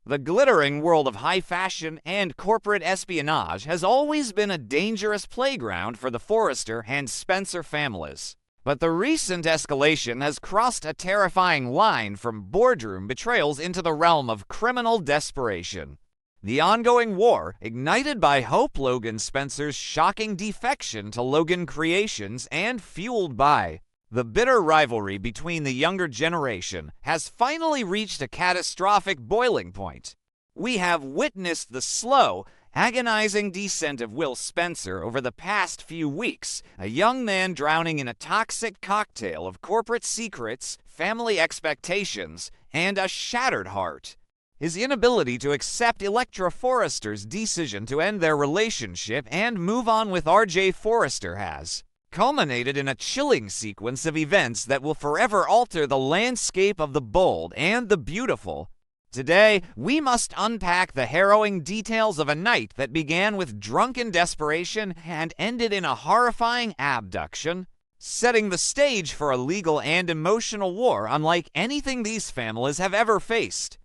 The glittering world of high fashion and corporate espionage has always been a dangerous playground for the Forrester and Spencer families. But the recent escalation has crossed a terrifying line from boardroom betrayals into the realm of criminal desperation. The ongoing war, ignited by Hope Logan Spencer's shocking defection to Logan Creations and fueled by the bitter rivalry between the younger generation, has finally reached a catastrophic boiling point. We have witnessed the slow, agonizing descent of Will Spencer over the past few weeks, a young man drowning in a toxic cocktail of corporate secrets, family expectations, and a shattered heart. His inability to accept Electra Forrester's decision to end their relationship and move on with R.J. Forrester has culminated in a chilling sequence of events that will forever alter the landscape of the bold and the beautiful. Today, we must unpack the harrowing details of a night that began with drunken desperation and ended in a horrifying abduction, setting the stage for a legal and emotional war unlike anything these families have ever faced.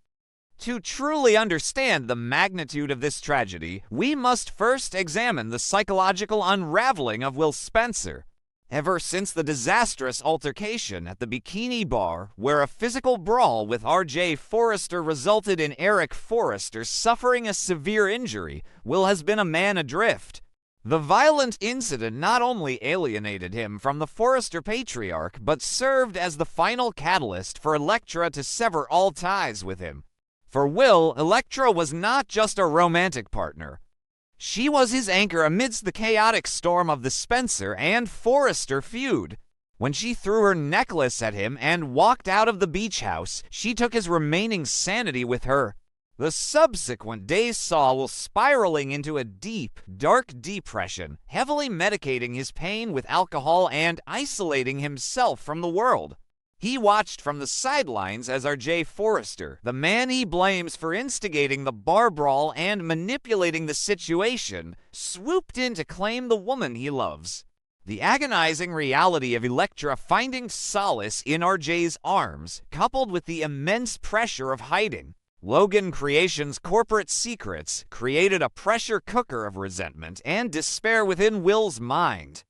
To truly understand the magnitude of this tragedy, we must first examine the psychological unraveling of Will Spencer. Ever since the disastrous altercation at the Bikini Bar, where a physical brawl with R.J. Forrester resulted in Eric Forrester suffering a severe injury, Will has been a man adrift. The violent incident not only alienated him from the Forrester patriarch, but served as the final catalyst for Electra to sever all ties with him. For Will, Electra was not just a romantic partner. She was his anchor amidst the chaotic storm of the Spencer and Forrester feud. When she threw her necklace at him and walked out of the beach house, she took his remaining sanity with her. The subsequent days saw Will spiraling into a deep, dark depression, heavily medicating his pain with alcohol and isolating himself from the world. He watched from the sidelines as R.J. Forrester, the man he blames for instigating the bar brawl and manipulating the situation, swooped in to claim the woman he loves. The agonizing reality of Electra finding solace in R.J.'s arms, coupled with the immense pressure of hiding Logan Creations' corporate secrets, created a pressure cooker of resentment and despair within Will's mind.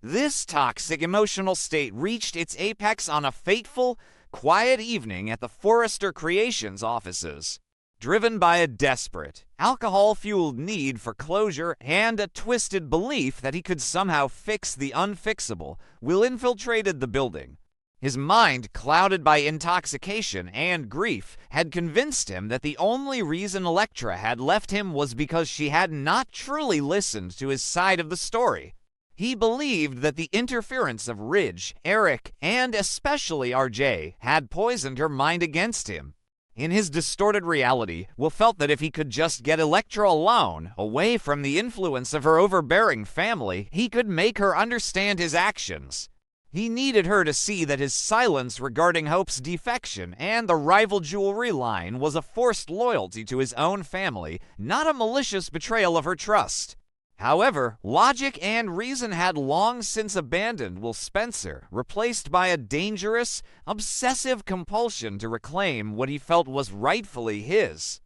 This toxic emotional state reached its apex on a fateful, quiet evening at the Forrester Creations offices. Driven by a desperate, alcohol-fueled need for closure and a twisted belief that he could somehow fix the unfixable, Will infiltrated the building. His mind, clouded by intoxication and grief, had convinced him that the only reason Electra had left him was because she had not truly listened to his side of the story. He believed that the interference of Ridge, Eric, and especially R.J. had poisoned her mind against him. In his distorted reality, Will felt that if he could just get Electra alone, away from the influence of her overbearing family, he could make her understand his actions. He needed her to see that his silence regarding Hope's defection and the rival jewelry line was a forced loyalty to his own family, not a malicious betrayal of her trust. However, logic and reason had long since abandoned Will Spencer, replaced by a dangerous, obsessive compulsion to reclaim what he felt was rightfully his.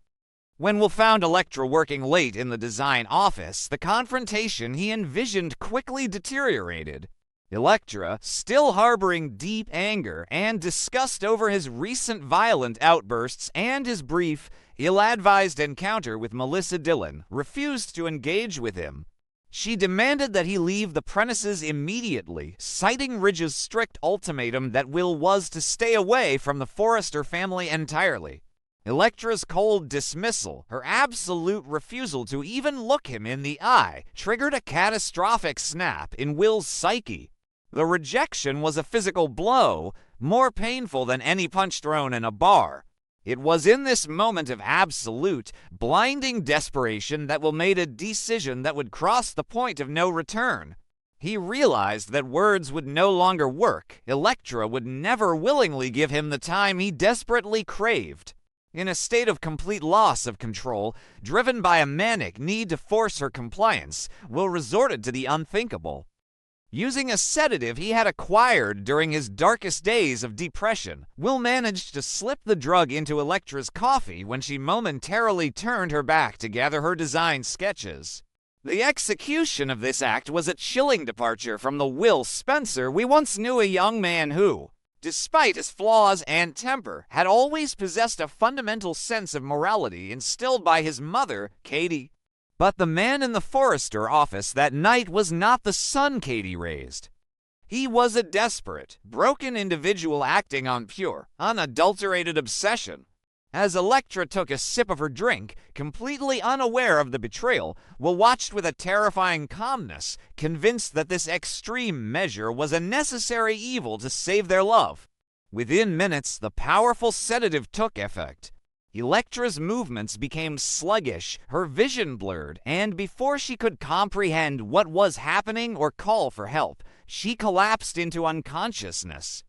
When Will found Electra working late in the design office, the confrontation he envisioned quickly deteriorated. Electra, still harboring deep anger and disgust over his recent violent outbursts and his brief, ill-advised encounter with Melissa Dillon, refused to engage with him. She demanded that he leave the premises immediately, citing Ridge's strict ultimatum that Will was to stay away from the Forrester family entirely. Electra's cold dismissal, her absolute refusal to even look him in the eye, triggered a catastrophic snap in Will's psyche. The rejection was a physical blow, more painful than any punch thrown in a bar. It was in this moment of absolute, blinding desperation that Will made a decision that would cross the point of no return. He realized that words would no longer work. Electra would never willingly give him the time he desperately craved. In a state of complete loss of control, driven by a manic need to force her compliance, Will resorted to the unthinkable. Using a sedative he had acquired during his darkest days of depression, Will managed to slip the drug into Electra's coffee when she momentarily turned her back to gather her design sketches. The execution of this act was a chilling departure from the Will Spencer we once knew, a young man who, despite his flaws and temper, had always possessed a fundamental sense of morality instilled by his mother, Katie. But the man in the Forrester office that night was not the son Katie raised. He was a desperate, broken individual acting on pure, unadulterated obsession. As Electra took a sip of her drink, completely unaware of the betrayal, Will watched with a terrifying calmness, convinced that this extreme measure was a necessary evil to save their love. Within minutes, the powerful sedative took effect. Electra's movements became sluggish, her vision blurred, and before she could comprehend what was happening or call for help, she collapsed into unconsciousness.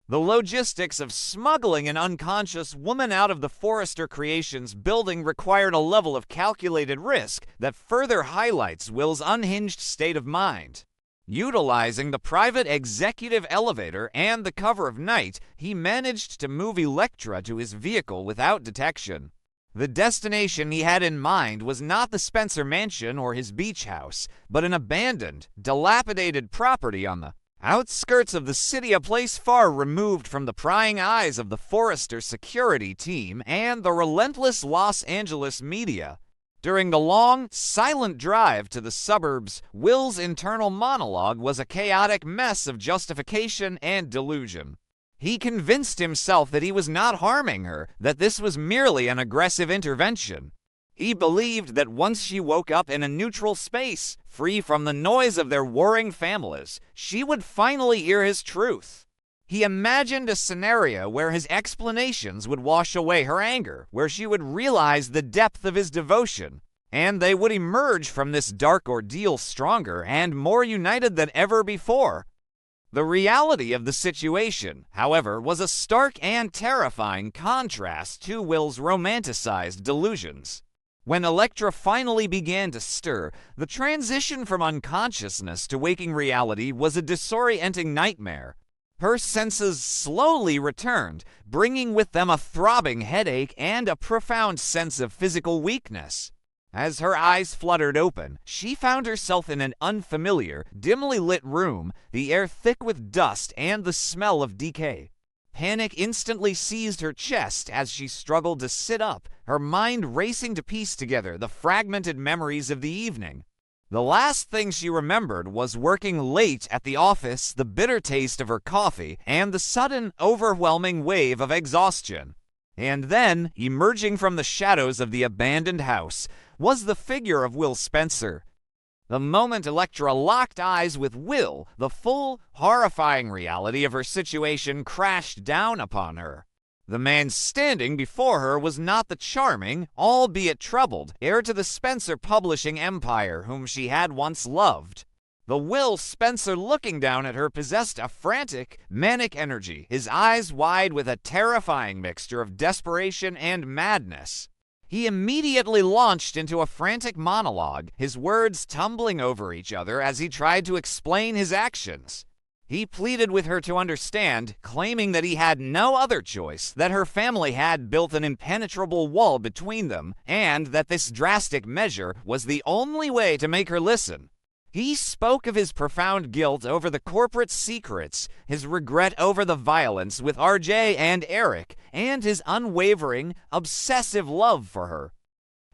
The logistics of smuggling an unconscious woman out of the Forrester Creations building required a level of calculated risk that further highlights Will's unhinged state of mind. Utilizing the private executive elevator and the cover of night, he managed to move Electra to his vehicle without detection. The destination he had in mind was not the Spencer mansion or his beach house, but an abandoned, dilapidated property on the outskirts of the city, a place far removed from the prying eyes of the Forrester security team and the relentless Los Angeles media. During the long, silent drive to the suburbs, Will's internal monologue was a chaotic mess of justification and delusion. He convinced himself that he was not harming her, that this was merely an aggressive intervention. He believed that once she woke up in a neutral space, free from the noise of their warring families, she would finally hear his truth. He imagined a scenario where his explanations would wash away her anger, where she would realize the depth of his devotion, and they would emerge from this dark ordeal stronger and more united than ever before. The reality of the situation, however, was a stark and terrifying contrast to Will's romanticized delusions. When Electra finally began to stir, the transition from unconsciousness to waking reality was a disorienting nightmare. Her senses slowly returned, bringing with them a throbbing headache and a profound sense of physical weakness. As her eyes fluttered open, she found herself in an unfamiliar, dimly lit room, the air thick with dust and the smell of decay. Panic instantly seized her chest as she struggled to sit up, her mind racing to piece together the fragmented memories of the evening. The last thing she remembered was working late at the office, the bitter taste of her coffee, and the sudden, overwhelming wave of exhaustion. And then, emerging from the shadows of the abandoned house, was the figure of Will Spencer. The moment Electra locked eyes with Will, the full, horrifying reality of her situation crashed down upon her. The man standing before her was not the charming, albeit troubled, heir to the Spencer publishing empire whom she had once loved. The Will Spencer looking down at her possessed a frantic, manic energy, his eyes wide with a terrifying mixture of desperation and madness. He immediately launched into a frantic monologue, his words tumbling over each other as he tried to explain his actions. He pleaded with her to understand, claiming that he had no other choice, that her family had built an impenetrable wall between them, and that this drastic measure was the only way to make her listen. He spoke of his profound guilt over the corporate secrets, his regret over the violence with RJ and Eric, and his unwavering, obsessive love for her.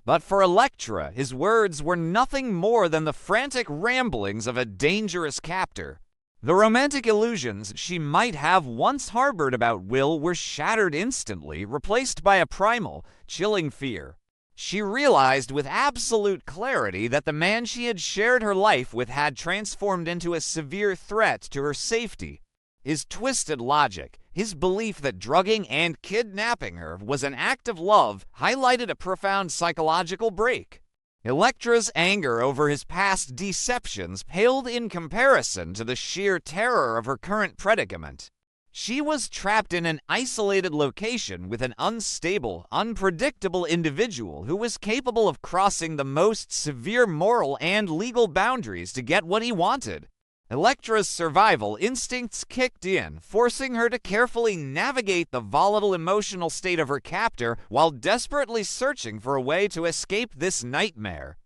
But for Electra, his words were nothing more than the frantic ramblings of a dangerous captor. The romantic illusions she might have once harbored about Will were shattered instantly, replaced by a primal, chilling fear. She realized with absolute clarity that the man she had shared her life with had transformed into a severe threat to her safety. His twisted logic, his belief that drugging and kidnapping her was an act of love, highlighted a profound psychological break. Electra's anger over his past deceptions paled in comparison to the sheer terror of her current predicament. She was trapped in an isolated location with an unstable, unpredictable individual who was capable of crossing the most severe moral and legal boundaries to get what he wanted. Electra's survival instincts kicked in, forcing her to carefully navigate the volatile emotional state of her captor while desperately searching for a way to escape this nightmare.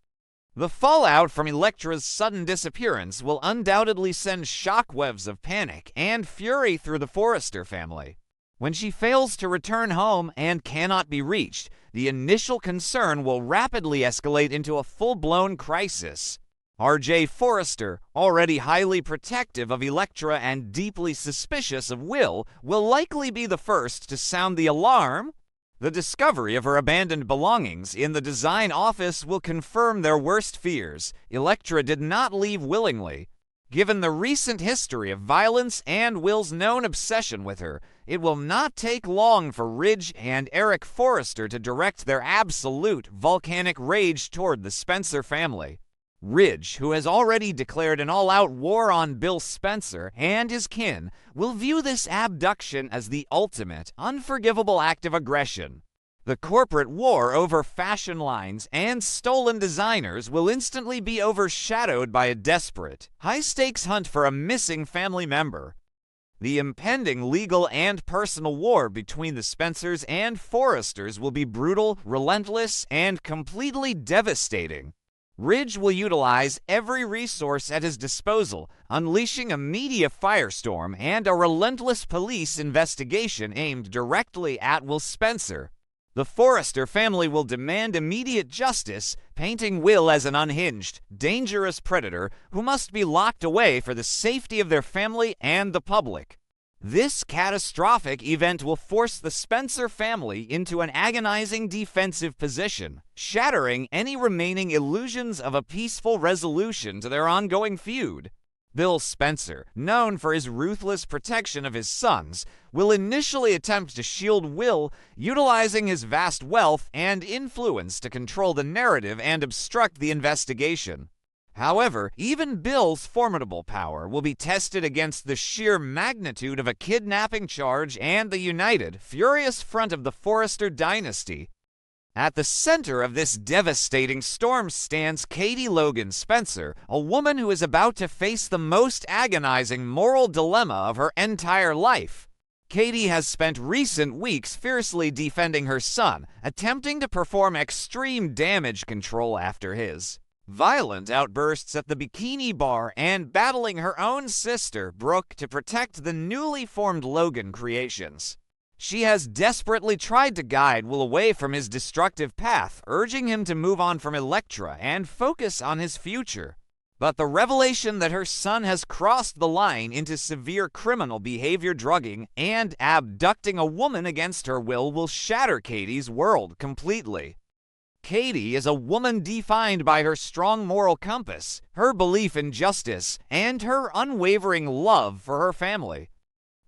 The fallout from Electra's sudden disappearance will undoubtedly send shockwaves of panic and fury through the Forrester family. When she fails to return home and cannot be reached, the initial concern will rapidly escalate into a full-blown crisis. R.J. Forrester, already highly protective of Electra and deeply suspicious of will likely be the first to sound the alarm. The discovery of her abandoned belongings in the design office will confirm their worst fears. Electra did not leave willingly. Given the recent history of violence and Will's known obsession with her, it will not take long for Ridge and Eric Forrester to direct their absolute volcanic rage toward the Spencer family. Ridge, who has already declared an all-out war on Bill Spencer and his kin, will view this abduction as the ultimate, unforgivable act of aggression. The corporate war over fashion lines and stolen designers will instantly be overshadowed by a desperate, high-stakes hunt for a missing family member. The impending legal and personal war between the Spencers and Forresters will be brutal, relentless, and completely devastating. Ridge will utilize every resource at his disposal, unleashing a media firestorm and a relentless police investigation aimed directly at Will Spencer. The Forrester family will demand immediate justice, painting Will as an unhinged, dangerous predator who must be locked away for the safety of their family and the public. This catastrophic event will force the Spencer family into an agonizing defensive position, shattering any remaining illusions of a peaceful resolution to their ongoing feud. Bill Spencer, known for his ruthless protection of his sons, will initially attempt to shield Will, utilizing his vast wealth and influence to control the narrative and obstruct the investigation. However, even Bill's formidable power will be tested against the sheer magnitude of a kidnapping charge and the united, furious front of the Forrester dynasty. At the center of this devastating storm stands Katie Logan Spencer, a woman who is about to face the most agonizing moral dilemma of her entire life. Katie has spent recent weeks fiercely defending her son, attempting to perform extreme damage control after his violent outbursts at the bikini bar and battling her own sister, Brooke, to protect the newly formed Logan creations. She has desperately tried to guide Will away from his destructive path, urging him to move on from Electra and focus on his future. But the revelation that her son has crossed the line into severe criminal behavior, drugging, and abducting a woman against her will shatter Katie's world completely. Katie is a woman defined by her strong moral compass, her belief in justice, and her unwavering love for her family.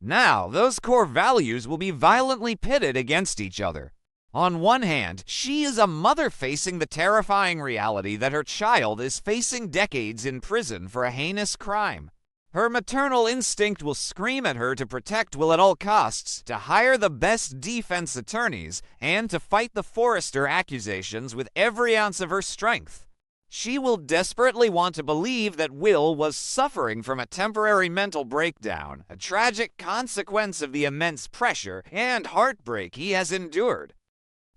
Now, those core values will be violently pitted against each other. On one hand, she is a mother facing the terrifying reality that her child is facing decades in prison for a heinous crime. Her maternal instinct will scream at her to protect Will at all costs, to hire the best defense attorneys, and to fight the Forrester accusations with every ounce of her strength. She will desperately want to believe that Will was suffering from a temporary mental breakdown, a tragic consequence of the immense pressure and heartbreak he has endured.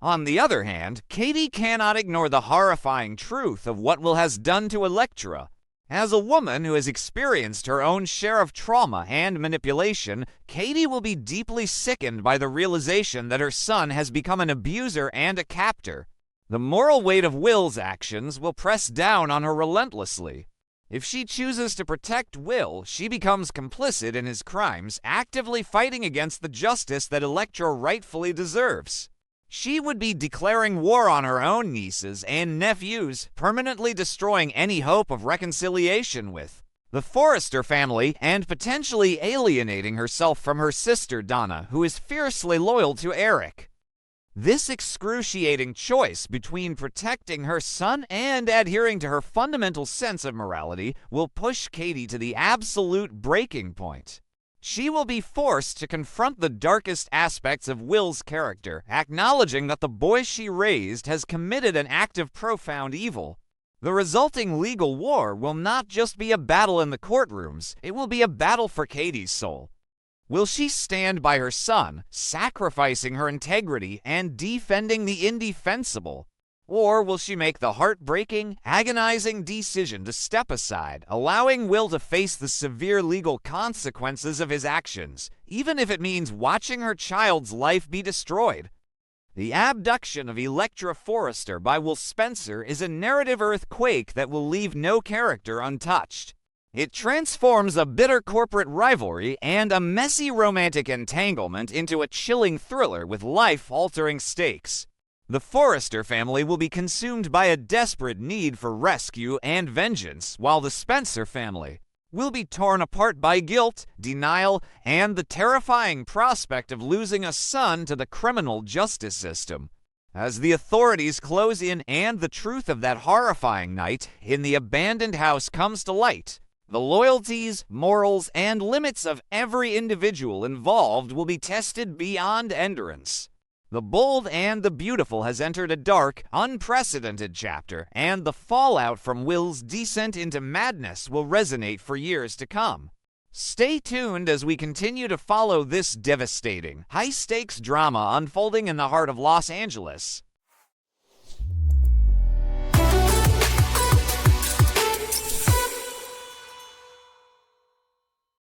On the other hand, Katie cannot ignore the horrifying truth of what Will has done to Electra. As a woman who has experienced her own share of trauma and manipulation, Katie will be deeply sickened by the realization that her son has become an abuser and a captor. The moral weight of Will's actions will press down on her relentlessly. If she chooses to protect Will, she becomes complicit in his crimes, actively fighting against the justice that Electra rightfully deserves. She would be declaring war on her own nieces and nephews, permanently destroying any hope of reconciliation with the Forrester family and potentially alienating herself from her sister Donna, who is fiercely loyal to Eric. This excruciating choice between protecting her son and adhering to her fundamental sense of morality will push Katie to the absolute breaking point. She will be forced to confront the darkest aspects of Will's character, acknowledging that the boy she raised has committed an act of profound evil. The resulting legal war will not just be a battle in the courtrooms, it will be a battle for Katie's soul. Will she stand by her son, sacrificing her integrity and defending the indefensible? Or will she make the heartbreaking, agonizing decision to step aside, allowing Will to face the severe legal consequences of his actions, even if it means watching her child's life be destroyed? The abduction of Electra Forrester by Will Spencer is a narrative earthquake that will leave no character untouched. It transforms a bitter corporate rivalry and a messy romantic entanglement into a chilling thriller with life-altering stakes. The Forrester family will be consumed by a desperate need for rescue and vengeance, while the Spencer family will be torn apart by guilt, denial, and the terrifying prospect of losing a son to the criminal justice system. As the authorities close in and the truth of that horrifying night in the abandoned house comes to light, the loyalties, morals, and limits of every individual involved will be tested beyond endurance. The Bold and the Beautiful has entered a dark, unprecedented chapter, and the fallout from Will's descent into madness will resonate for years to come. Stay tuned as we continue to follow this devastating, high-stakes drama unfolding in the heart of Los Angeles.